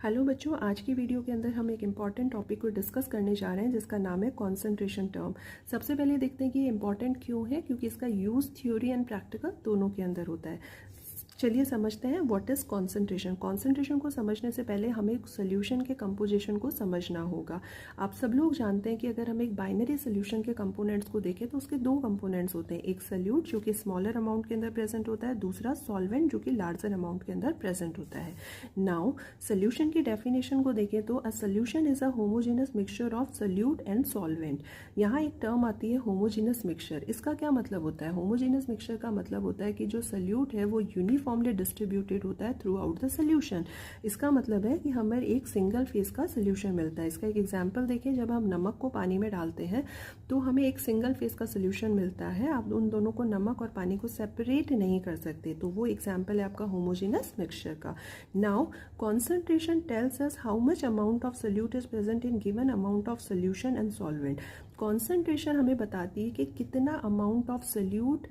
Hello बच्चों, आज की वीडियो के अंदर हम एक इम्पॉर्टेंट टॉपिक को डिस्कस करने जा रहे हैं जिसका नाम है कॉन्सेंट्रेशन टर्म। सबसे पहले देखते हैं कि ये इम्पॉर्टेंट क्यों है, क्योंकि इसका यूज़ थ्योरी एंड प्रैक्टिकल दोनों के अंदर होता है। चलिए समझते हैं व्हाट इज़ कॉन्सेंट्रेशन। कॉन्सेंट्रेशन को समझने से पहले हमें एक सोल्यूशन के कंपोजिशन को समझना होगा। आप सब लोग जानते हैं कि अगर हम एक बाइनरी सोल्यूशन के कंपोनेंट्स को देखें तो उसके दो कंपोनेंट्स होते हैं, एक सल्यूट जो कि स्मॉलर अमाउंट के अंदर प्रेजेंट होता है, दूसरा सॉल्वेंट जो कि लार्जर अमाउंट के अंदर प्रेजेंट होता है। नाउ सोल्यूशन की डेफिनेशन को देखें तो a solution is a homogeneous mixture of solute and solvent. यहाँ एक टर्म आती है होमोजेनस मिक्सचर। इसका क्या मतलब होता है? होमोजेनस मिक्सचर का मतलब होता है कि जो सल्यूट है वो यूनिफॉर्मली डिस्ट्रीब्यूटेड होता है थ्रू आउट द सोल्यूशन। इसका मतलब है कि हमें एक सिंगल फेज का सोल्यूशन मिलता है। इसका एक एग्जांपल देखें, जब हम नमक को पानी में डालते हैं तो हमें एक सिंगल फेज का सोल्यूशन मिलता है। आप उन दोनों को, नमक और पानी को सेपरेट नहीं कर सकते, तो वो एग्जांपल है आपका होमोजेनस मिक्सचर का। Now concentration tells us how much amount of solute is present in given amount of solution and solvent. Concentration हमें बताती है कि कितना अमाउंट ऑफ सोल्यूट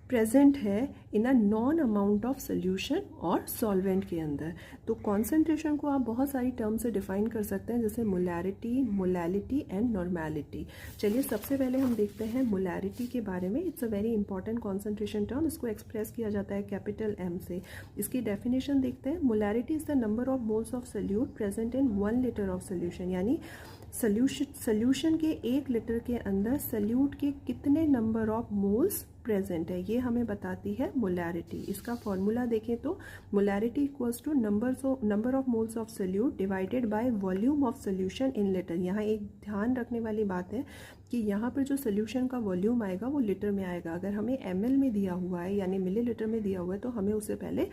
प्रेजेंट है in a known amount of solution और solvent के अंदर। तो कॉन्सेंट्रेशन को आप बहुत सारी टर्म से डिफाइन कर सकते हैं, जैसे मोलैरिटी, मोलैलिटी एंड नॉर्मेलिटी। चलिए सबसे पहले हम देखते हैं मोलैरिटी के बारे में। It's a very important concentration term. इसको एक्सप्रेस किया जाता है कैपिटल M से। इसकी डेफिनेशन देखते हैं। Molarity is the number of moles of solute present in 1 litre of solution, यानी सोल्यूशन के 1 लीटर के अंदर सोल्यूट के कितने नंबर ऑफ मोल्स प्रेजेंट है, ये हमें बताती है मोलैरिटी। इसका फॉर्मूला देखें तो molarity equals to number of moles of solute divided by volume of solution in litre. यहाँ एक ध्यान रखने वाली बात है कि यहाँ पर जो सोल्यूशन का वॉल्यूम आएगा वो लीटर में आएगा। अगर हमें ml में दिया हुआ है यानी मिलीलीटर में दिया हुआ है तो हमें उसे पहले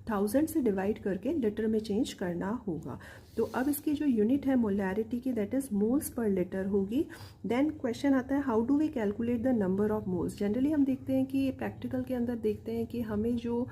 1000 से डिवाइड करके लीटर में चेंज करना होगा। तो अब इसकी जो यूनिट है मोलैरिटी की, that is moles per litre होगी। देन क्वेश्चन आता है how do we calculate the number of moles. Generally हम देखते हैं कि प्रैक्टिकल के अंदर देखते हैं कि हमें जो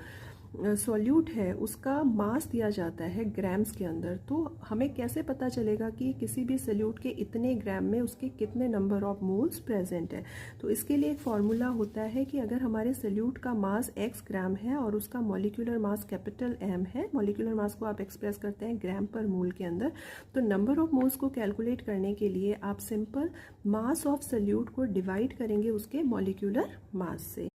सॉल्यूट है उसका मास दिया जाता है ग्राम्स के अंदर। तो हमें कैसे पता चलेगा कि किसी भी सॉल्यूट के इतने ग्राम में उसके कितने नंबर ऑफ मोल्स प्रेजेंट है? तो इसके लिए एक फॉर्मूला होता है कि अगर हमारे सॉल्यूट का मास x ग्राम है और उसका मॉलिक्यूलर मास कैपिटल M है, मॉलिक्यूलर मास को आप एक्सप्रेस करते हैं ग्राम पर मोल के अंदर, तो नंबर ऑफ मोल्स को कैलकुलेट करने के लिए आप सिंपल मास ऑफ सॉल्यूट को डिवाइड करेंगे उसके मॉलिक्यूलर मास से।